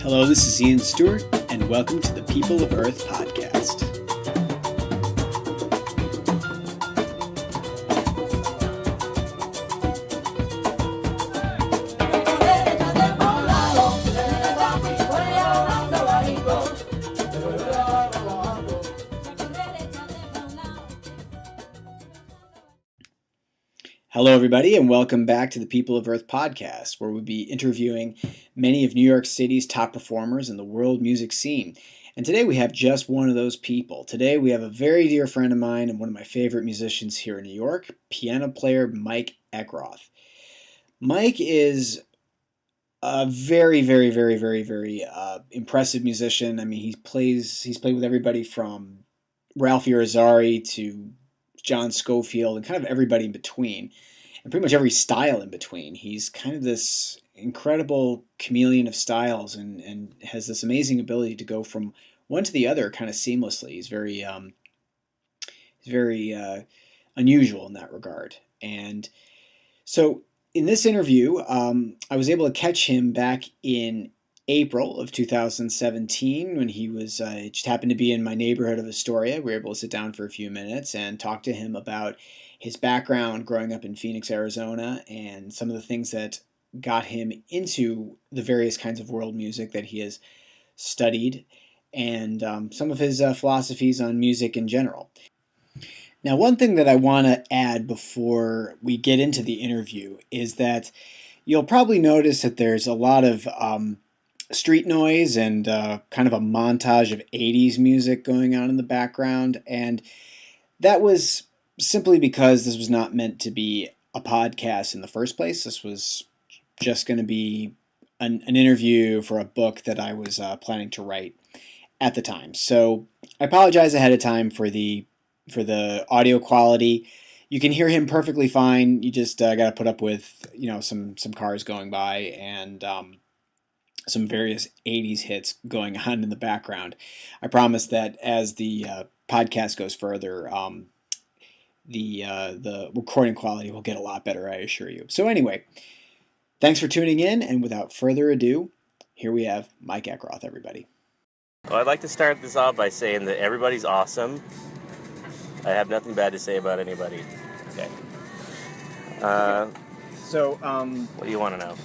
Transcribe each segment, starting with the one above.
Hello, this is Ian Stewart, and welcome to the People of Earth podcast. Hello, everybody, and welcome back to the People of Earth podcast, where we'll be interviewing many of New York City's top performers in the world music scene. And today we have just one of those people. Today we have a very dear friend of mine and one of my favorite musicians here in New York, piano player Mike Eckroth. Mike is a very impressive musician. I mean, he's played with everybody from Ralph Irizarry to John Scofield and kind of everybody in between, and pretty much every style in between. He's kind of this incredible chameleon of styles and has this amazing ability to go from one to the other kind of seamlessly. He's very unusual in that regard. And so in this interview, I was able to catch him back in April of 2017 when he was just happened to be in my neighborhood of Astoria. We were able to sit down for a few minutes and talk to him about his background growing up in Phoenix, Arizona, and some of the things that got him into the various kinds of world music that he has studied, and some of his philosophies on music in general. Now, one thing that I want to add before we get into the interview is that you'll probably notice that there's a lot of street noise and kind of a montage of 80s music going on in the background, and that was simply because this was not meant to be a podcast in the first place. This was just going to be an interview for a book that I was planning to write at the time. So I apologize ahead of time for the audio quality. You can hear him perfectly fine. You just got to put up with some cars going by and some various 80s hits going on in the background. I promise that as the podcast goes further, the recording quality will get a lot better, I assure you. So anyway, thanks for tuning in, and without further ado, here we have Mike Eckroth, everybody. Well, I'd like to start this off by saying that everybody's awesome. I have nothing bad to say about anybody. Okay. What do you want to know?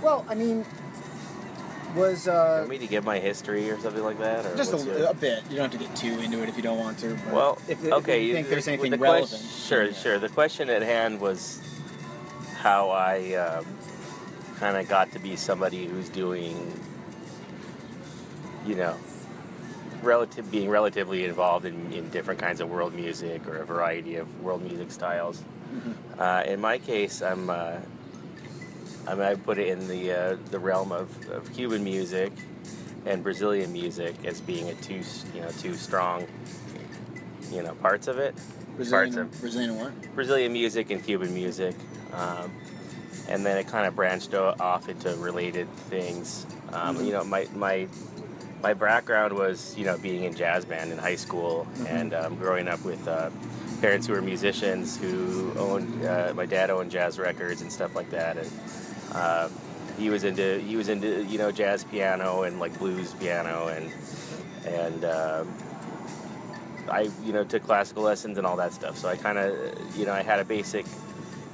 Well, I mean, was you want me to give my history or something like that, or just a bit. You don't have to get too into it if you don't want to. But well, if you think there's anything relevant. Sure. The question at hand was how I kind of got to be somebody who's doing, being relatively involved in different kinds of world music or a variety of world music styles. Mm-hmm. In my case, I put it in the realm of Cuban music and Brazilian music as being two strong parts of it. Brazilian what? Brazilian music and Cuban music, and then it kind of branched off into related things. My background was being in jazz band in high school, mm-hmm. and growing up with parents who were musicians who owned. My dad owned jazz records and stuff like that, and he was into jazz piano and like blues piano, and I took classical lessons and all that stuff. So I kind of I had a basic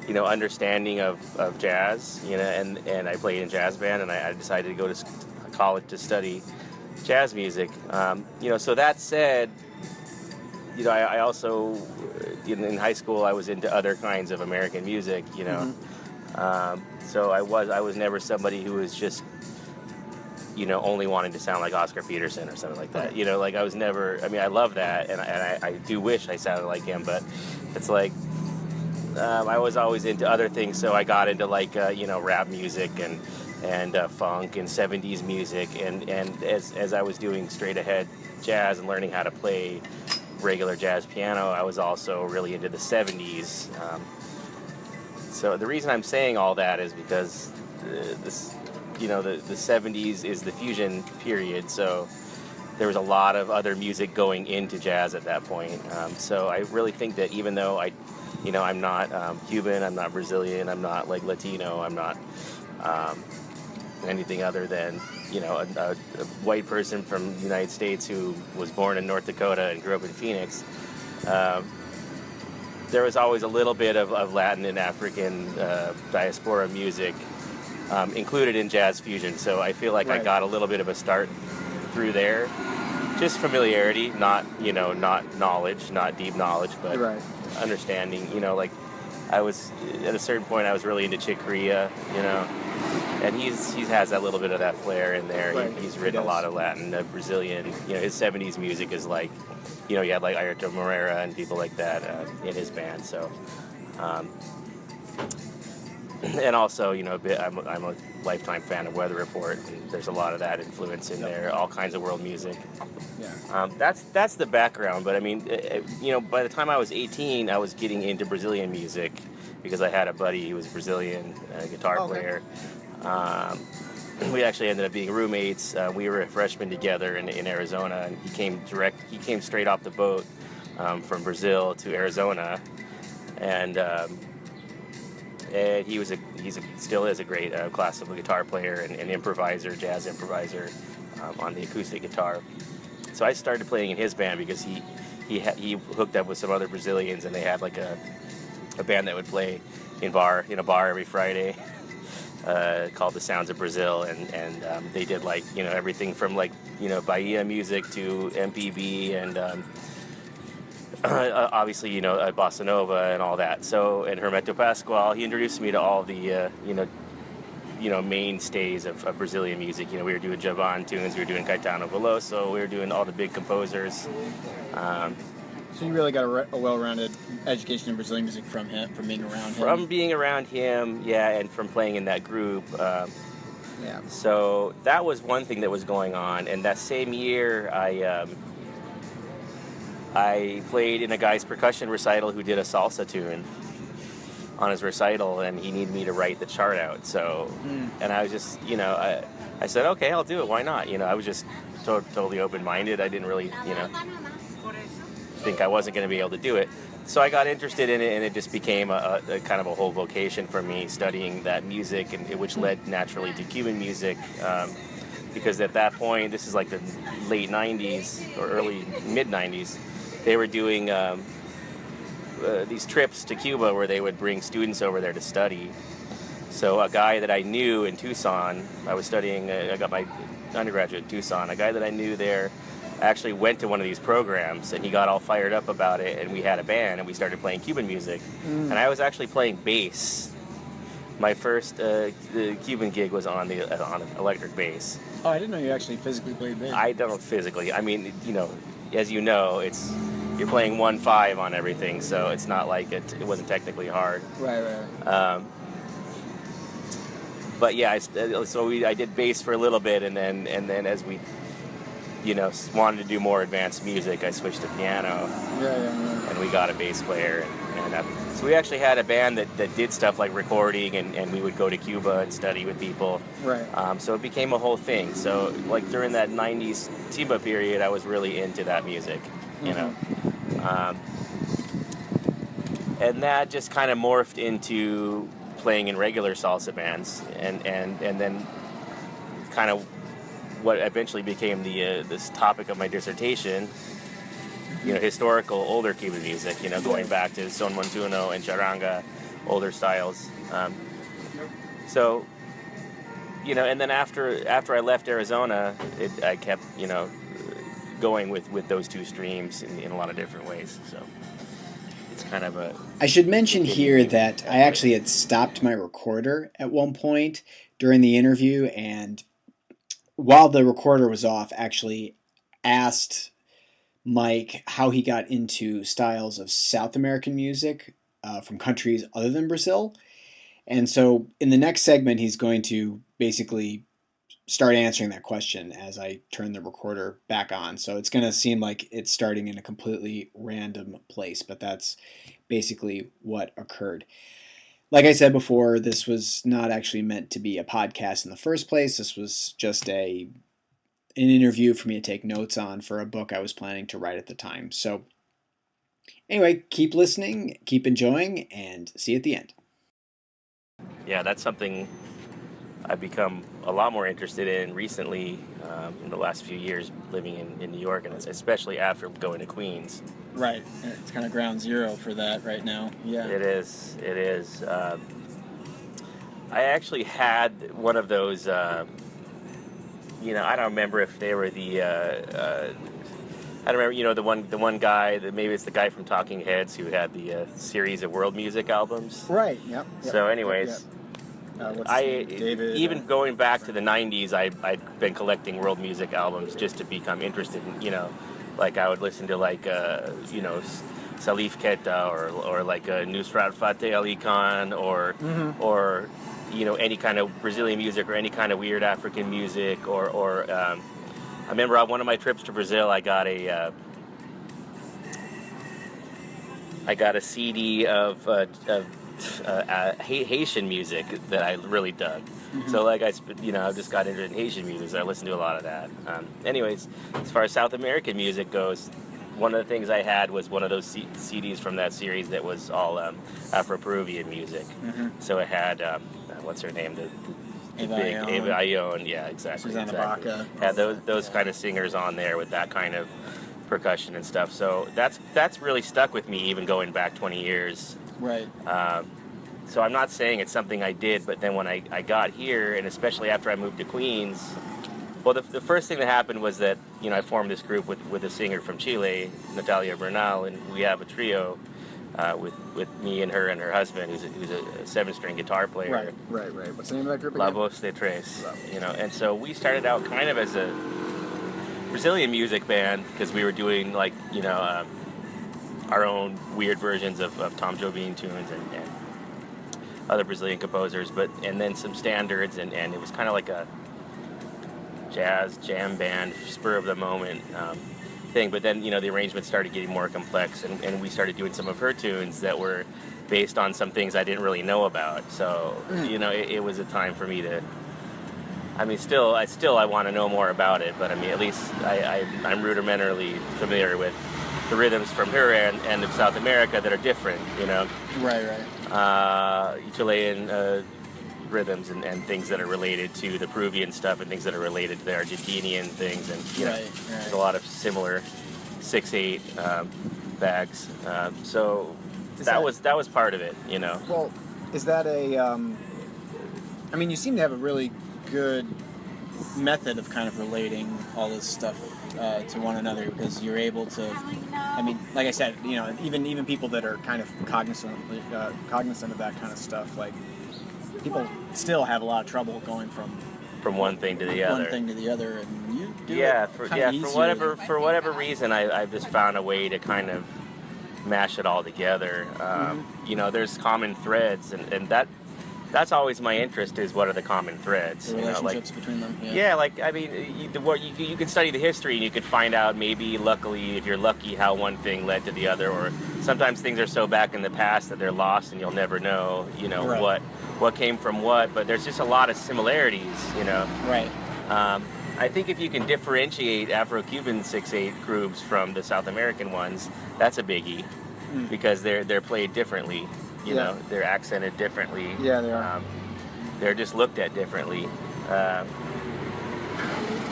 understanding of jazz, and I played in jazz band, and I decided to go to college to study jazz music. So that said, I also in high school I was into other kinds of American music, Mm-hmm. So I was never somebody who was just only wanting to sound like Oscar Peterson or something like that. I was never. I mean, I love that, and I do wish I sounded like him, but it's like I was always into other things. So I got into rap music and funk and 70s music, and as I was doing straight ahead jazz and learning how to play regular jazz piano, I was also really into the 70s. So the reason I'm saying all that is because the 70s is the fusion period, so there was a lot of other music going into jazz at that point. So I really think that even though I'm not Cuban, I'm not Brazilian, I'm not Latino, I'm not anything other than, a white person from the United States who was born in North Dakota and grew up in Phoenix. There was always a little bit of Latin and African diaspora music included in jazz fusion. So I feel like I got a little bit of a start through there. Just familiarity, not knowledge, not deep knowledge, but understanding. Like I was at a certain point, I was really into Chick Corea, and he has that little bit of that flair in there. Right. He's written a lot of Latin, Brazilian. His 's music is like, you had like Ayrton Moreira and people like that in his band. So, and also, I'm a lifetime fan of Weather Report. And there's a lot of that influence in there. All kinds of world music. Yeah. That's the background. But I mean, by the time I was 18, I was getting into Brazilian music because I had a buddy who was Brazilian, a guitar player. We actually ended up being roommates. We were freshmen together in Arizona, and he came straight off the boat from Brazil to Arizona, and still is a great classical guitar player and improviser, jazz improviser on the acoustic guitar. So I started playing in his band because he hooked up with some other Brazilians, and they had like a band that would play in a bar every Friday. Called The Sounds of Brazil, and they did like everything from like Bahia music to MPB and obviously bossa nova and all that. So, and Hermeto Pascoal, he introduced me to all the mainstays of Brazilian music. We were doing Javan tunes, we were doing Caetano Veloso, we were doing all the big composers. So you really got a well-rounded education in Brazilian music from being around him? From being around him, yeah, and from playing in that group. Yeah. So that was one thing that was going on. And that same year, I played in a guy's percussion recital who did a salsa tune on his recital, and he needed me to write the chart out. So, and I was just, I said, okay, I'll do it. Why not? I was just totally open-minded. I didn't really, think I wasn't going to be able to do it. So I got interested in it, and it just became a kind of a whole vocation for me, studying that music, and which led naturally to Cuban music, because at that point, this is like the late 90s or early mid-90s, they were doing these trips to Cuba where they would bring students over there to study. So a guy that I knew in Tucson, I got my undergraduate in Tucson, a guy that I knew there actually went to one of these programs, and he got all fired up about it, and we had a band, and we started playing Cuban music. And I was actually playing bass. My first the Cuban gig was on an electric bass. Oh, I didn't know you actually physically played bass. I don't physically. I mean, as you know, you're playing 1/5 on everything, so it's not like it wasn't technically hard. Right. But yeah, I did bass for a little bit, and then as we wanted to do more advanced music, I switched to piano. Yeah. And we got a bass player, and so we actually had a band that did stuff like recording, and we would go to Cuba and study with people. Right. So it became a whole thing. So like during that 90s Tiba period, I was really into that music, and that just kind of morphed into playing in regular salsa bands, and then kind of what eventually became this topic of my dissertation, historical older Cuban music, going back to son montuno and charanga, older styles. So, and then after I left Arizona, I kept, going with those two streams in a lot of different ways. So it's kind of I should mention here that I actually had stopped my recorder at one point during the interview, and while the recorder was off, actually asked Mike how he got into styles of South American music from countries other than Brazil. And so in the next segment, he's going to basically start answering that question as I turn the recorder back on. So it's going to seem like it's starting in a completely random place, but that's basically what occurred. Like I said before, this was not actually meant to be a podcast in the first place. This was just an interview for me to take notes on for a book I was planning to write at the time. So anyway, keep listening, keep enjoying, and see you at the end. Yeah, that's something I've become a lot more interested in recently, in the last few years living in New York, and especially after going to Queens. Right. It's kind of ground zero for that right now. Yeah. It is. It is. I actually had one of those. I don't remember if they were the. I don't remember. The one guy that maybe it's the guy from Talking Heads who had the series of world music albums. Right. Yep. So, anyways. Yep. What's his name? David. Even going back to the '90s, I'd been collecting world music albums just to become interested in. Like I would listen to Salif Keita or like Nusrat Fateh Ali Khan or any kind of Brazilian music or any kind of weird African music or I remember on one of my trips to Brazil I got a CD of Haitian music that I really dug. So like I just got interested in Haitian music, so I listened to a lot of that. Anyways, as far as South American music goes, one of the things I had was one of those CDs from that series that was all Afro-Peruvian music. So it had what's her name, the big Ava Ayllón, yeah, exactly. Susanna Baca. Had those kind of singers on there with that kind of percussion and stuff. So that's really stuck with me, even going back 20 years. Right. So I'm not saying it's something I did, but then when I got here, and especially after I moved to Queens, well, the first thing that happened was that I formed this group with a singer from Chile, Natalia Bernal, and we have a trio with me and her husband, who's a 7-string guitar player. Right. What's the name of that group La again? Voz de Tres. And so we started out kind of as a Brazilian music band because we were doing our own weird versions of Tom Jobim tunes and other Brazilian composers, and then some standards, and it was kind of like a jazz jam band, spur of the moment thing. But then the arrangements started getting more complex, and we started doing some of her tunes that were based on some things I didn't really know about. So it was a time for me to. I mean, I want to know more about it, but I mean, at least I'm rudimentarily familiar with the rhythms from her and of South America that are different, Right. Chilean rhythms and things that are related to the Peruvian stuff and things that are related to the Argentinian things, and there's a lot of similar 6/8 bags. So that was part of it, Well, is that I mean, you seem to have a really good method of kind of relating all this stuff to one another, because you're able to, I mean, like I said, even people that are kind of cognizant of that kind of stuff, like, people still have a lot of trouble going from one thing to the other. One thing to the other, and you do for whatever reason, I've just found a way to kind of mash it all together. There's common threads, and that's always my interest, is what are the common threads. The relationships between them. I mean, you can study the history and you can find out, maybe luckily, if you're lucky, how one thing led to the other, or sometimes things are so back in the past that they're lost and you'll never know, right. what came from what, but there's just a lot of similarities, Right. I think if you can differentiate Afro-Cuban 6/8 grooves from the South American ones, that's a biggie, because they're played differently. They're accented differently. Yeah, they are. They're just looked at differently.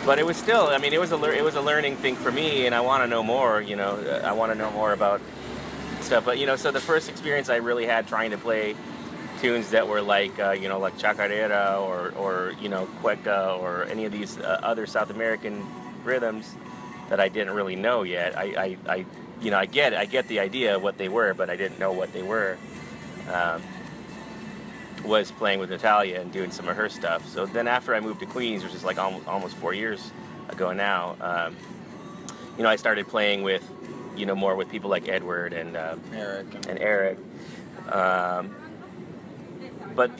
But it was still, I mean, it was a learning thing for me, and I want to know more. I want to know more about stuff. But so the first experience I really had trying to play tunes that were like like chacarera or cueca or any of these other South American rhythms that I didn't really know yet. I get the idea of what they were, but I didn't know what they were. Was playing with Natalia and doing some of her stuff. So then after I moved to Queens, which is like almost 4 years ago now, I started playing with, more with people like Edward and Eric. But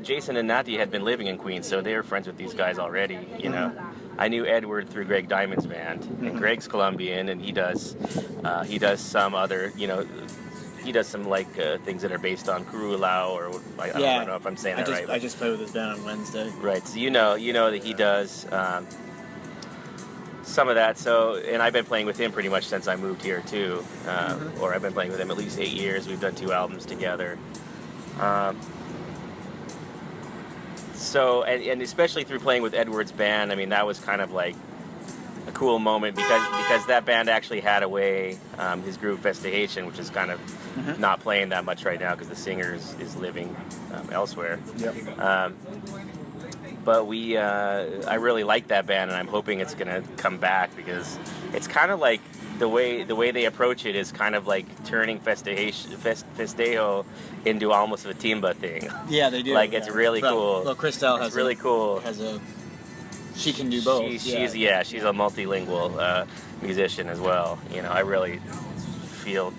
Jason and Nati had been living in Queens, so they were friends with these guys already. I knew Edward through Greg Diamond's band, and Greg's Colombian, and he does some other, he does some things that are based on Curulao, or I don't know if I'm saying that right. I just played with his band on Wednesday. Right, so you know that he does some of that. So, and I've been playing with him pretty much since I moved here too, or I've been playing with him at least 8 years. We've done 2 albums together. So, and especially through playing with Edward's band, I mean, that was kind of like a cool moment because that band actually had a way, his group Festejation, which is kind of not playing that much right now because the singer is living elsewhere. Yep. But I really like that band, and I'm hoping it's gonna come back because it's kind of like the way they approach it is kind of like turning festejo into almost a timba thing. Yeah, they do. Like it's really cool. Well, Christelle has really cool. She can do both. She's a multilingual musician as well. You know, I really feel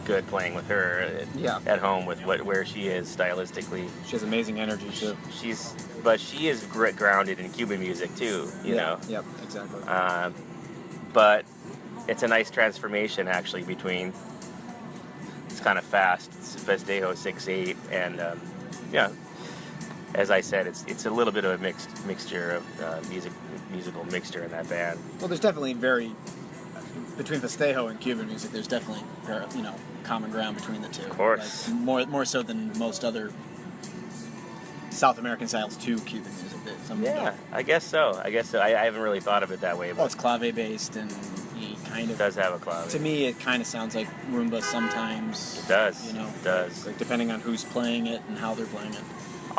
good playing with her at home with where she is stylistically. She has amazing energy too. But she is grounded in Cuban music too. You know. Yep. Exactly. But it's a nice transformation actually between. It's kind of fast. It's Festejo 6/8 and as I said, it's a little bit of a mixture of musical mixture in that band. Well, there's definitely between Festejo and Cuban music. There's definitely common ground between the two. Of course, like, more so than most other South American styles to Cuban music. I guess so. I haven't really thought of it that way. Well, it's clave based and he kind of does have a clave. To me, it kind of sounds like rumba sometimes. It does. It does. Like depending on who's playing it and how they're playing it.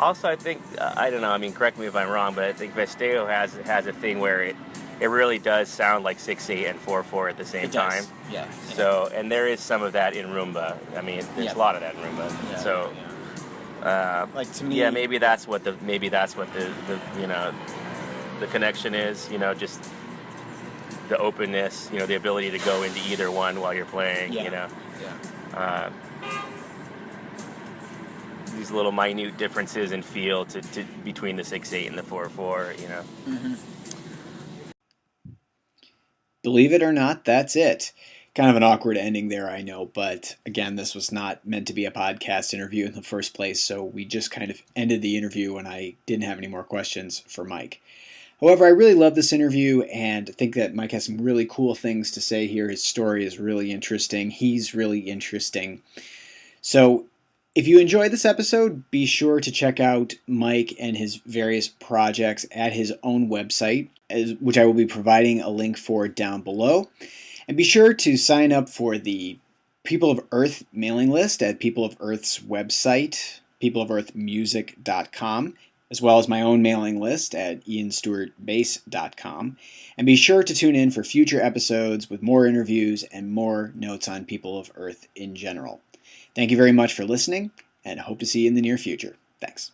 Also, I think I don't know. I mean, correct me if I'm wrong, but I think Festejo has a thing where it really does sound like 6/8 and 4/4 at the same time. Yeah. So, and there is some of that in rumba. I mean, there's a lot of that in rumba. Yeah, so, like to me, maybe that's what the the connection is. Just the openness. The ability to go into either one while you're playing. Yeah. These little minute differences in feel to between the 6/8 and the 4/4. Mm-hmm. Believe it or not, that's it. Kind of an awkward ending there, I know, but again, this was not meant to be a podcast interview in the first place, so we just kind of ended the interview when I didn't have any more questions for Mike. However, I really love this interview and think that Mike has some really cool things to say here. His story is really interesting. He's really interesting. So, if you enjoyed this episode, be sure to check out Mike and his various projects at his own website, which I will be providing a link for down below. And be sure to sign up for the People of Earth mailing list at People of Earth's website, peopleofearthmusic.com, as well as my own mailing list at ianstewartbass.com. And be sure to tune in for future episodes with more interviews and more notes on People of Earth in general. Thank you very much for listening, and hope to see you in the near future. Thanks.